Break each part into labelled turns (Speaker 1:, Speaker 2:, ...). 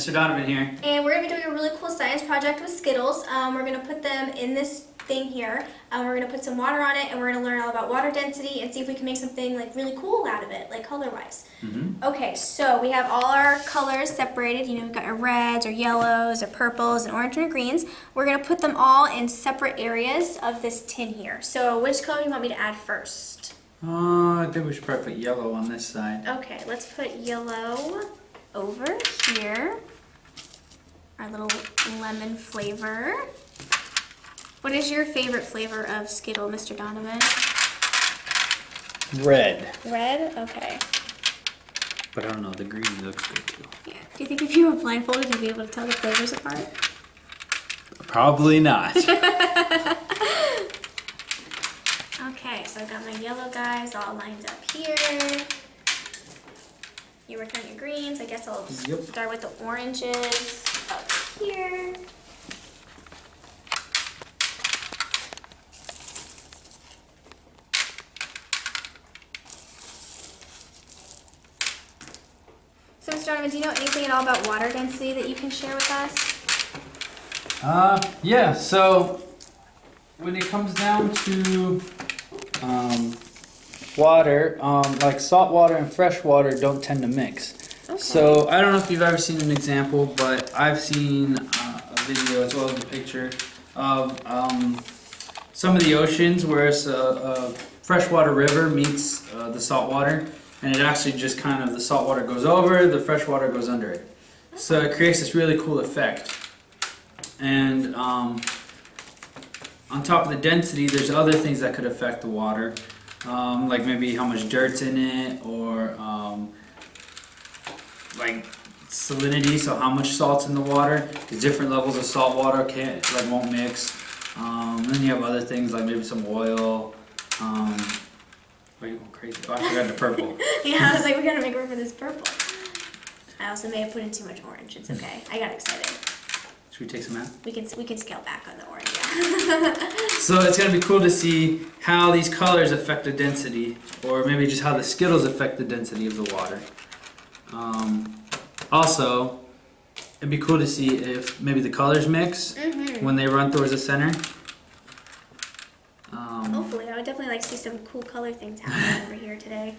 Speaker 1: Mr. Donovan here.
Speaker 2: And we're going to be doing a really cool science project with Skittles. We're going to put them in this thing here. We're going to put some water on it, and we're going to learn all about water density and see if we can make something like really cool out of it, like color-wise. Okay, so we have all our colors separated. You know, we've got our reds, our yellows, our purples, and orange and greens. We're going to put them all in separate areas of this tin here. So which color do you want me to add first?
Speaker 1: I think we should probably put yellow on this side.
Speaker 2: Okay, let's put yellow over here. Our little lemon flavor. What is your favorite flavor of Skittle, Mr. Donovan?
Speaker 1: Red.
Speaker 2: Red? Okay.
Speaker 1: But I don't know, the green looks good too.
Speaker 2: Yeah. Do you think if you were blindfolded, you'd be able to tell the flavors apart?
Speaker 1: Probably not.
Speaker 2: Okay, so I've got my yellow guys all lined up here. You work on your greens. I guess I'll start with the oranges up here. So, Mr. Donovan, do you know anything at all about water density that you can share with us?
Speaker 1: Yeah, so when it comes down to water, like salt water and fresh water don't tend to mix.
Speaker 2: Okay.
Speaker 1: So I don't know if you've ever seen an example, but I've seen a video as well as a picture of some of the oceans where it's a freshwater river meets the salt water, and it actually just kind of, the salt water goes over, the fresh water goes under it. So it creates this really cool effect. And on top of the density, there's other things that could affect the water, like maybe how much dirt's in it, or like salinity, so how much salt's in the water. Because different levels of salt water won't mix. Then you have other things like maybe some oil. Why are you going crazy? Oh, I forgot the purple.
Speaker 2: Yeah, I was like, we gotta make room for this purple. I also may have put in too much orange. It's okay. I got excited.
Speaker 1: Should we take some out?
Speaker 2: We can scale back on the orange. Yeah.
Speaker 1: So it's gonna be cool to see how these colors affect the density, or maybe just how the Skittles affect the density of the water. Also, it'd be cool to see if maybe the colors mix when they run towards the center.
Speaker 2: Hopefully, I would definitely like to see some cool color things happening over here today.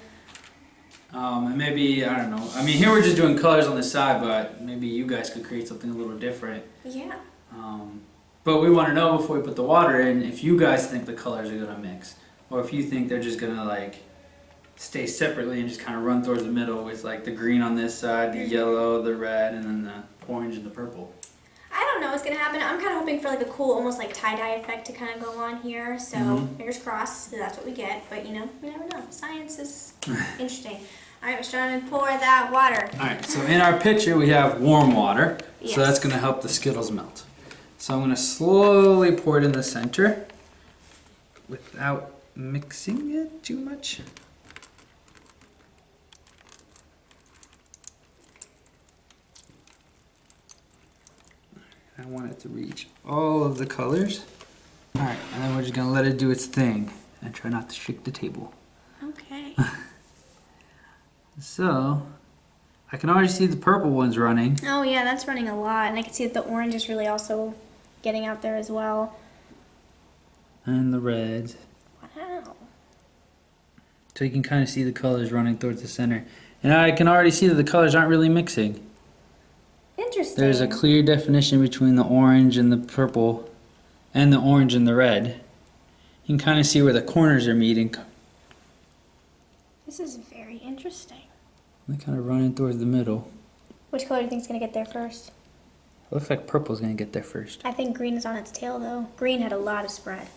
Speaker 1: And maybe, I don't know. I mean, here we're just doing colors on the side, but maybe you guys could create something a little different.
Speaker 2: Yeah.
Speaker 1: But we want to know before we put the water in if you guys think the colors are gonna mix, or if you think they're just gonna like stay separately and just kind of run towards the middle with like the green on this side, the yellow, the red, and then the orange and the purple.
Speaker 2: I don't know what's gonna happen. I'm kind of hoping for like a cool, almost like tie-dye effect to kind of go on here. So fingers crossed that that's what we get. But you know, you never know. Science is interesting. All right, Mr. Donovan, pour that water.
Speaker 1: All right. So in our pitcher we have warm water,
Speaker 2: Yes.
Speaker 1: so that's gonna help the Skittles melt. So I'm gonna slowly pour it in the center without mixing it too much. I want it to reach all of the colors. Alright, and then we're just going to let it do its thing and try not to shake the table.
Speaker 2: Okay.
Speaker 1: So, I can already see the purple ones running.
Speaker 2: Oh yeah, that's running a lot, and I can see that the orange is really also getting out there as well.
Speaker 1: And the reds.
Speaker 2: Wow.
Speaker 1: So you can kind of see the colors running towards the center. And I can already see that the colors aren't really mixing.
Speaker 2: Interesting.
Speaker 1: There's a clear definition between the orange and the purple, and the orange and the red. You can kind of see where the corners are meeting.
Speaker 2: This is very interesting.
Speaker 1: They're kind of running towards the middle.
Speaker 2: Which color do you think is going to get there first?
Speaker 1: It looks like purple's going to get there first.
Speaker 2: I think green is on its tail, though. Green had a lot of spread.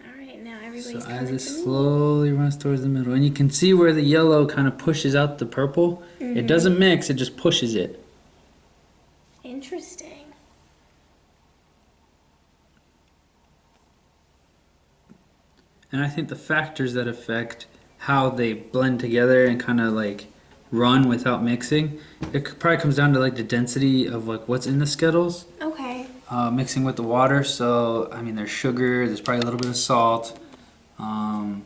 Speaker 2: All right, now everybody's
Speaker 1: So
Speaker 2: coming
Speaker 1: as it
Speaker 2: to me.
Speaker 1: slowly runs towards the middle, and you can see where the yellow kind of pushes out the purple. It doesn't mix, it just pushes it.
Speaker 2: Interesting.
Speaker 1: And I think the factors that affect how they blend together and kind of like run without mixing, probably comes down to like the density of like what's in the Skittles.
Speaker 2: Okay.
Speaker 1: Mixing with the water. So I mean, there's sugar. There's probably a little bit of salt.
Speaker 2: So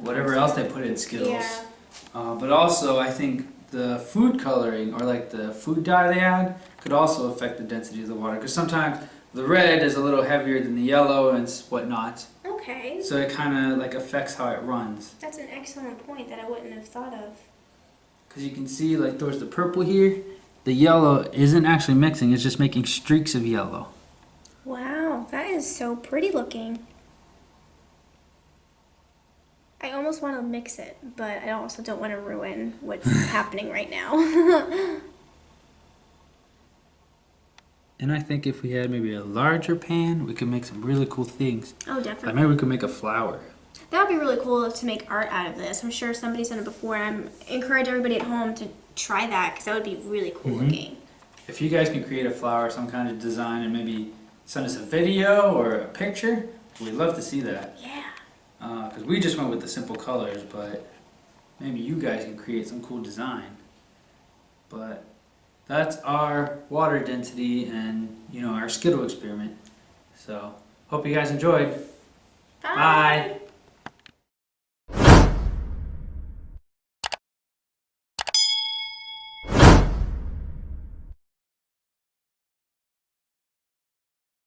Speaker 1: whatever else they put in Skittles.
Speaker 2: Yeah.
Speaker 1: But also, I think the food coloring or like the food dye they add could also affect the density of the water. Because sometimes the red is a little heavier than the yellow and whatnot.
Speaker 2: Okay.
Speaker 1: So it kind of like affects how it runs.
Speaker 2: That's an excellent point that I wouldn't have thought of.
Speaker 1: Because you can see like towards the purple here, the yellow isn't actually mixing, it's just making streaks of yellow.
Speaker 2: Wow, that is so pretty looking. I almost want to mix it, but I also don't want to ruin what's happening right now.
Speaker 1: And I think if we had maybe a larger pan, we could make some really cool things.
Speaker 2: Oh,
Speaker 1: Like
Speaker 2: definitely.
Speaker 1: maybe we could make a flower.
Speaker 2: That would be really cool to make art out of this. I'm sure somebody's done it before. And I encourage everybody at home to try that because that would be really cool looking.
Speaker 1: If you guys can create a flower, some kind of design, and maybe send us a video or a picture, we'd love to see that.
Speaker 2: Yeah.
Speaker 1: Because we just went with the simple colors, but maybe you guys can create some cool design. But that's our water density and, our Skittle experiment. So, hope you guys enjoyed. Bye.